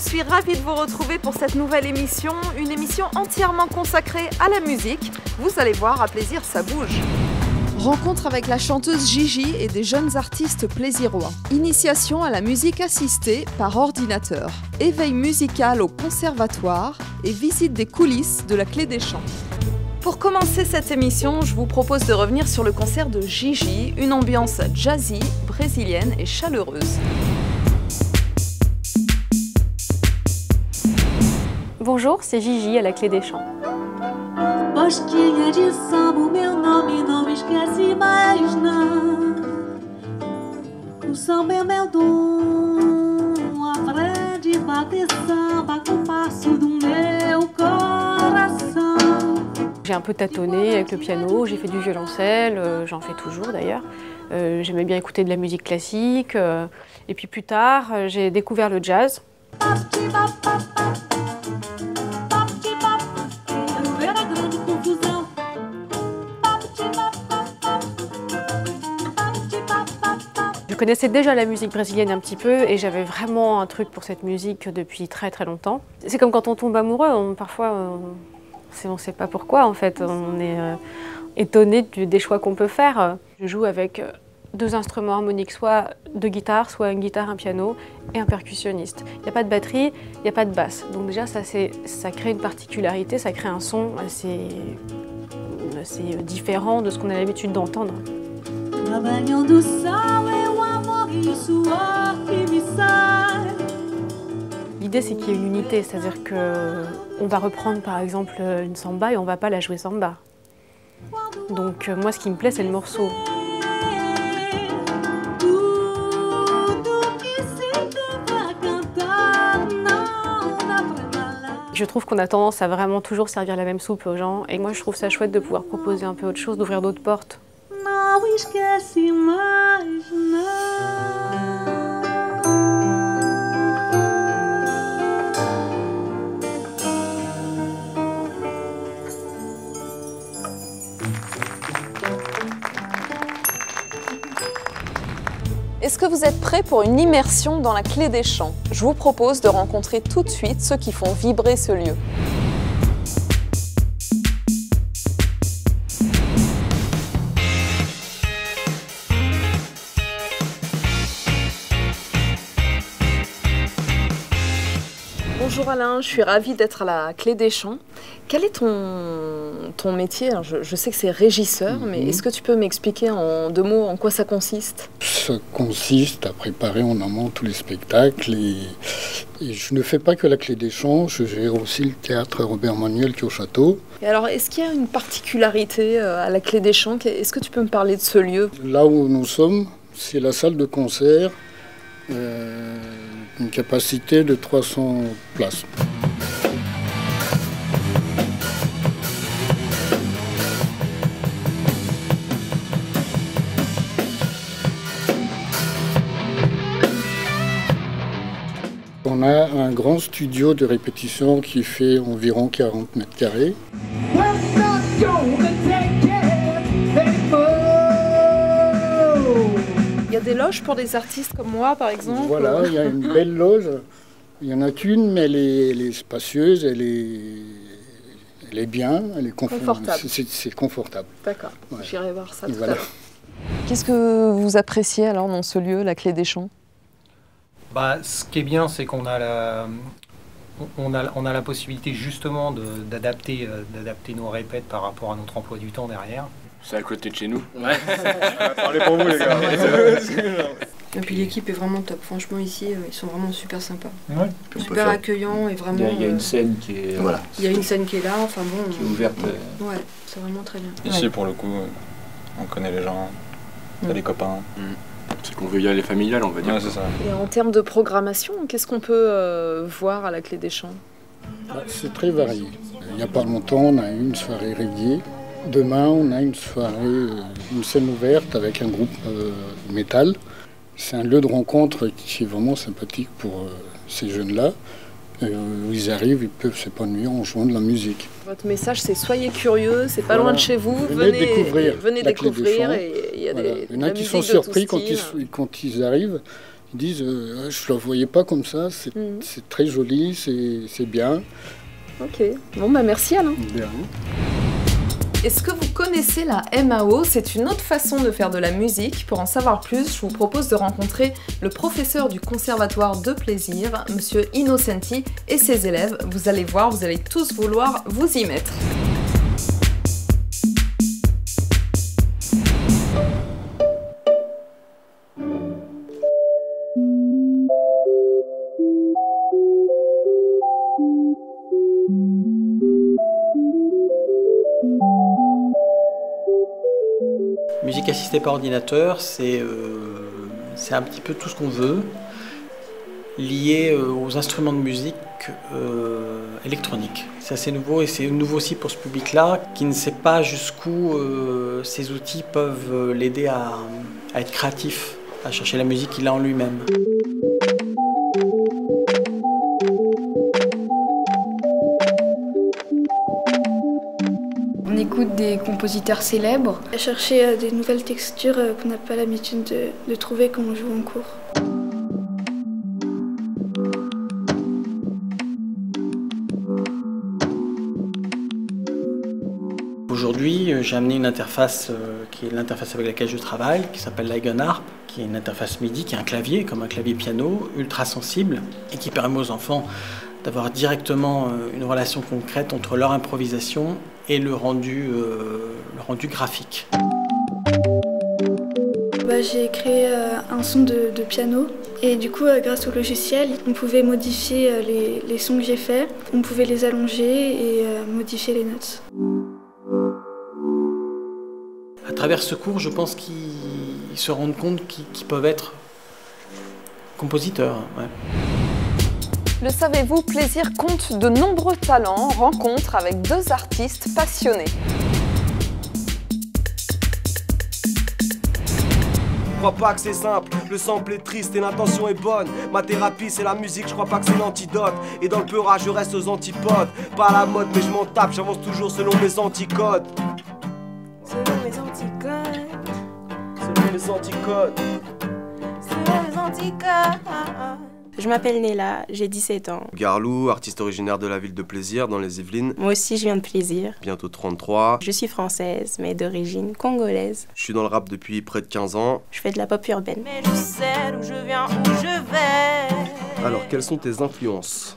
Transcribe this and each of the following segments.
suis ravie de vous retrouver pour cette nouvelle émission, une émission entièrement consacrée à la musique. Vous allez voir, à plaisir, ça bouge. Rencontre avec la chanteuse Gigi et des jeunes artistes plaisirois. Initiation à la musique assistée par ordinateur. Éveil musical au conservatoire et visite des coulisses de la Clé des Champs. Pour commencer cette émission, je vous propose de revenir sur le concert de Gigi, une ambiance jazzy, brésilienne et chaleureuse. Bonjour, c'est Gigi à la Clé des Champs. J'ai un peu tâtonné avec le piano, j'ai fait du violoncelle, j'en fais toujours d'ailleurs. J'aimais bien écouter de la musique classique. Et puis plus tard, j'ai découvert le jazz. Je connaissais déjà la musique brésilienne un petit peu et j'avais vraiment un truc pour cette musique depuis très très longtemps. C'est comme quand on tombe amoureux, parfois on ne sait pas pourquoi en fait, on est étonné des choix qu'on peut faire. Je joue avec deux instruments harmoniques, soit deux guitares, soit une guitare, un piano et un percussionniste. Il n'y a pas de batterie, il n'y a pas de basse. Donc déjà ça crée une particularité, ça crée un son assez différent de ce qu'on a l'habitude d'entendre. L'idée c'est qu'il y ait une unité, c'est-à-dire qu'on va reprendre par exemple une samba et on ne va pas la jouer samba. Donc moi ce qui me plaît c'est le morceau. Je trouve qu'on a tendance à vraiment toujours servir la même soupe aux gens et moi je trouve ça chouette de pouvoir proposer un peu autre chose, d'ouvrir d'autres portes. Est-ce que vous êtes prêts pour une immersion dans la Clé des Champs? Je vous propose de rencontrer tout de suite ceux qui font vibrer ce lieu. Bonjour Alain, je suis ravie d'être à la Clé des Champs. Quel est ton métier? Alors je sais que c'est régisseur, mais est-ce que tu peux m'expliquer en deux mots en quoi ça consiste? Ça consiste à préparer en amont tous les spectacles et je ne fais pas que la Clé des Champs, je gère aussi le théâtre Robert Manuel qui est au château. Et alors est-ce qu'il y a une particularité à la Clé des Champs? Est-ce que tu peux me parler de ce lieu? Là où nous sommes, c'est la salle de concert. Une capacité de 300 places. On a un grand studio de répétition qui fait environ 40 mètres carrés. Il y a des loges pour des artistes comme moi, par exemple? Voilà, il y a une belle loge. Il n'y en a qu'une, mais elle est spacieuse, elle est bien, elle est confortable. C'est confortable. D'accord, ouais. J'irai voir ça tout à l'heure. Qu'est-ce que vous appréciez alors dans ce lieu, la Clé des Champs? Ce qui est bien, c'est qu'on a la possibilité justement d'adapter nos répètes par rapport à notre emploi du temps derrière. C'est à côté de chez nous. Ouais. Parlez pour vous les gars. Et puis l'équipe est vraiment top. Franchement ici, ils sont vraiment super sympas. Ouais. Super accueillants et vraiment... Il y a une scène qui est... Voilà. Il y a une scène qui est là, enfin bon... Qui est ouverte. Ouais, c'est vraiment très bien. Ici pour le coup, on connaît les gens, on a des copains. C'est convivial et familial, on va dire. Ouais, c'est ça. Et en termes de programmation, qu'est-ce qu'on peut voir à la Clé des Champs? C'est très varié. Il n'y a pas longtemps, on a eu une soirée reggae. Demain, on a une soirée, une scène ouverte avec un groupe métal. C'est un lieu de rencontre qui est vraiment sympathique pour ces jeunes-là. Où ils arrivent, ils peuvent s'épanouir en jouant de la musique. Votre message, c'est soyez curieux, c'est pas loin de chez vous, venez découvrir. Venez découvrir et il y a voilà. des Il y en a qui sont surpris quand ils arrivent. Ils disent je ne le voyais pas comme ça, c'est très joli, c'est bien. Ok, bon bah merci Alain. Bien. Est-ce que vous connaissez la MAO? C'est une autre façon de faire de la musique. Pour en savoir plus, je vous propose de rencontrer le professeur du Conservatoire de Plaisir, Monsieur Innocenti, et ses élèves. Vous allez voir, vous allez tous vouloir vous y mettre. Musique assistée par ordinateur, c'est un petit peu tout ce qu'on veut, lié aux instruments de musique électroniques. C'est assez nouveau et c'est nouveau aussi pour ce public-là qui ne sait pas jusqu'où ces outils peuvent l'aider à être créatif, à chercher la musique qu'il a en lui-même. On écoute des compositeurs célèbres. À chercher des nouvelles textures qu'on n'a pas l'habitude de trouver quand on joue en cours. Aujourd'hui, j'ai amené une interface qui est l'interface avec laquelle je travaille, qui s'appelle l'Eigenharp, qui est une interface MIDI, qui est un clavier, comme un clavier piano, ultra sensible, et qui permet aux enfants d'avoir directement une relation concrète entre leur improvisation et le rendu graphique. J'ai créé un son de piano et du coup grâce au logiciel on pouvait modifier les sons que j'ai faits, on pouvait les allonger et modifier les notes. À travers ce cours, je pense qu'ils se rendent compte qu'ils peuvent être compositeurs. Ouais. Le savez-vous, Plaisir compte de nombreux talents, rencontre avec deux artistes passionnés. Je crois pas que c'est simple, le sample est triste et l'intention est bonne. Ma thérapie c'est la musique, je crois pas que c'est l'antidote. Et dans le peurage je reste aux antipodes. Pas à la mode mais je m'en tape, j'avance toujours selon mes anticodes. Selon mes anticodes. Selon mes anticodes. Selon mes anticodes. Je m'appelle Nella, j'ai 17 ans. Garlou, artiste originaire de la ville de Plaisir, dans les Yvelines. Moi aussi, je viens de Plaisir. Bientôt 33. Je suis française, mais d'origine congolaise. Je suis dans le rap depuis près de 15 ans. Je fais de la pop urbaine. Mais je sais d'où je viens, où je vais. Alors, quelles sont tes influences?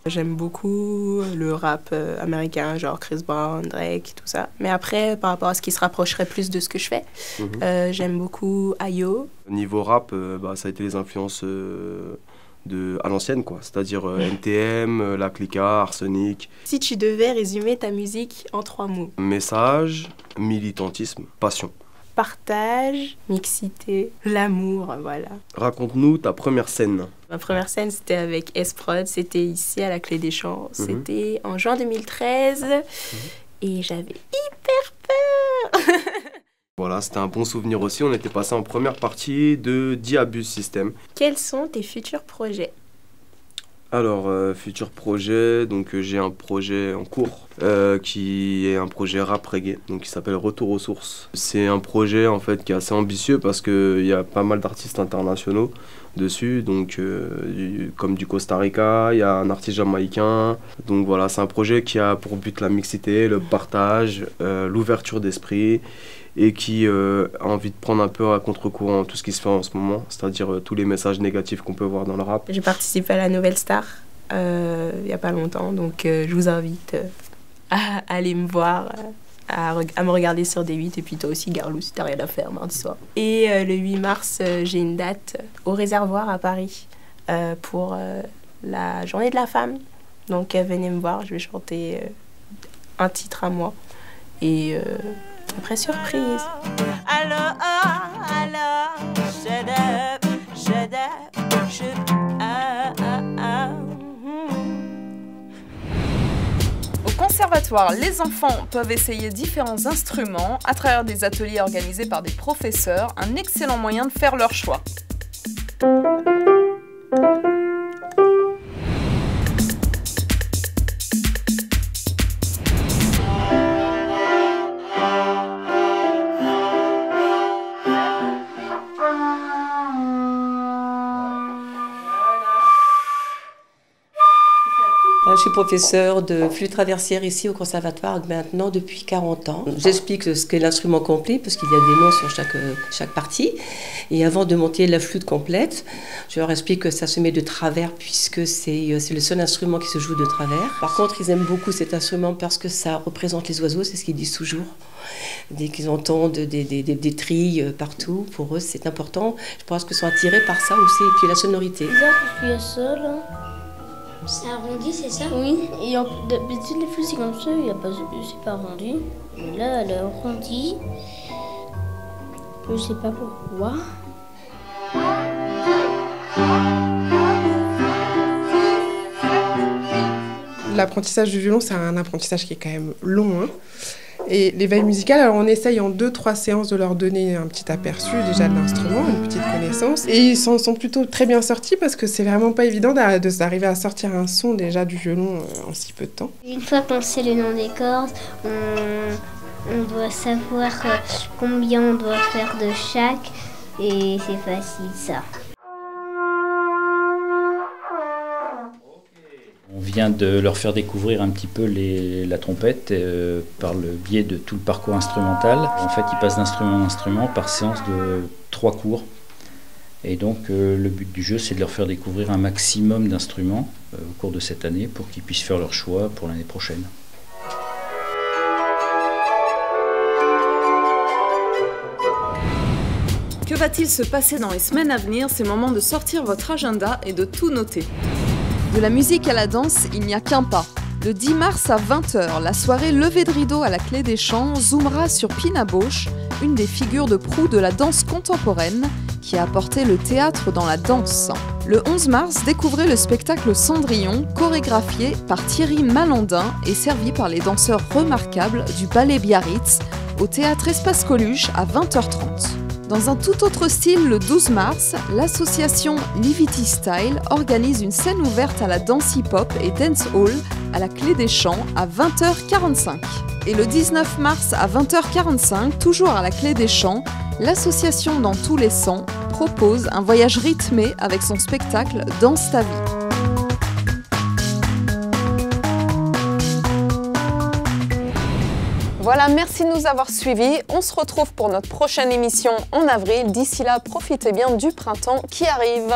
J'aime beaucoup le rap américain, genre Chris Brown, Drake, tout ça. Mais après, par rapport à ce qui se rapprocherait plus de ce que je fais, j'aime beaucoup Ayo. Niveau rap, ça a été les influences à l'ancienne, quoi. C'est-à-dire NTM, La Clica, Arsenic. Si tu devais résumer ta musique en 3 mots. Message, militantisme, passion. Partage, mixité, l'amour, voilà. Raconte-nous ta première scène. Ma première scène, c'était avec S-Prod, c'était ici à la Clé des Champs. C'était en juin 2013 et j'avais hyper peur. Voilà, c'était un bon souvenir aussi. On était passé en première partie de Diabus System. Quels sont tes futurs projets? Alors, futur projet, donc j'ai un projet en cours qui est un projet rap reggae, donc qui s'appelle Retour aux sources. C'est un projet en fait qui est assez ambitieux parce qu'il y a pas mal d'artistes internationaux dessus, donc comme du Costa Rica, il y a un artiste jamaïcain. Donc voilà, c'est un projet qui a pour but la mixité, le partage, l'ouverture d'esprit et qui a envie de prendre un peu à contre-courant tout ce qui se fait en ce moment, c'est-à-dire tous les messages négatifs qu'on peut voir dans le rap. J'ai participé à la Nouvelle Star il n'y a pas longtemps, donc je vous invite à aller me voir, à me regarder sur D8, et puis toi aussi Garlou si t'as rien à faire mardi soir. Et le 8 mars, j'ai une date au Réservoir à Paris pour la Journée de la Femme, donc venez me voir, je vais chanter un titre à moi, et après surprise. Alors, shut up, shut up, shut up. Au conservatoire, les enfants peuvent essayer différents instruments à travers des ateliers organisés par des professeurs, un excellent moyen de faire leur choix. professeure de flûte traversière ici au conservatoire maintenant depuis 40 ans. J'explique ce qu'est l'instrument complet parce qu'il y a des noms sur chaque partie. Et avant de monter la flûte complète, je leur explique que ça se met de travers puisque c'est le seul instrument qui se joue de travers. Par contre, ils aiment beaucoup cet instrument parce que ça représente les oiseaux, c'est ce qu'ils disent toujours. Dès qu'ils entendent des trilles partout, pour eux c'est important. Je pense qu'ils sont attirés par ça aussi, et puis la sonorité. C'est bizarre parce qu'il y a ça là. C'est arrondi, c'est ça? Oui, et d'habitude les flûtes c'est comme ça, c'est pas arrondi. Mais là elle est arrondie. Je sais pas pourquoi. L'apprentissage du violon, c'est un apprentissage qui est quand même long. Et l'éveil musical, alors on essaye en 2-3 séances de leur donner un petit aperçu déjà de l'instrument, une petite connaissance. Et ils s'en sont plutôt très bien sortis parce que c'est vraiment pas évident d'arriver à sortir un son déjà du violon en si peu de temps. Une fois qu'on sait le nom des cordes, on doit savoir combien on doit faire de chaque et c'est facile ça. On vient de leur faire découvrir un petit peu la trompette par le biais de tout le parcours instrumental. En fait, ils passent d'instrument en instrument par séance de 3 cours. Et donc, le but du jeu, c'est de leur faire découvrir un maximum d'instruments au cours de cette année pour qu'ils puissent faire leur choix pour l'année prochaine. Que va-t-il se passer dans les semaines à venir? C'est le moment de sortir votre agenda et de tout noter. De la musique à la danse, il n'y a qu'un pas. Le 10 mars à 20h, la soirée Levée de rideau à la Clé des Champs zoomera sur Pina Bausch, une des figures de proue de la danse contemporaine qui a apporté le théâtre dans la danse. Le 11 mars, découvrez le spectacle Cendrillon, chorégraphié par Thierry Malandin et servi par les danseurs remarquables du Ballet Biarritz au théâtre Espace Coluche à 20h30. Dans un tout autre style, le 12 mars, l'association Livity Style organise une scène ouverte à la danse hip-hop et dance hall à la Clé des Champs à 20h45. Et le 19 mars à 20h45, toujours à la Clé des Champs, l'association Dans tous les sens propose un voyage rythmé avec son spectacle Danse ta vie. Voilà, merci de nous avoir suivis. On se retrouve pour notre prochaine émission en avril. D'ici là, profitez bien du printemps qui arrive.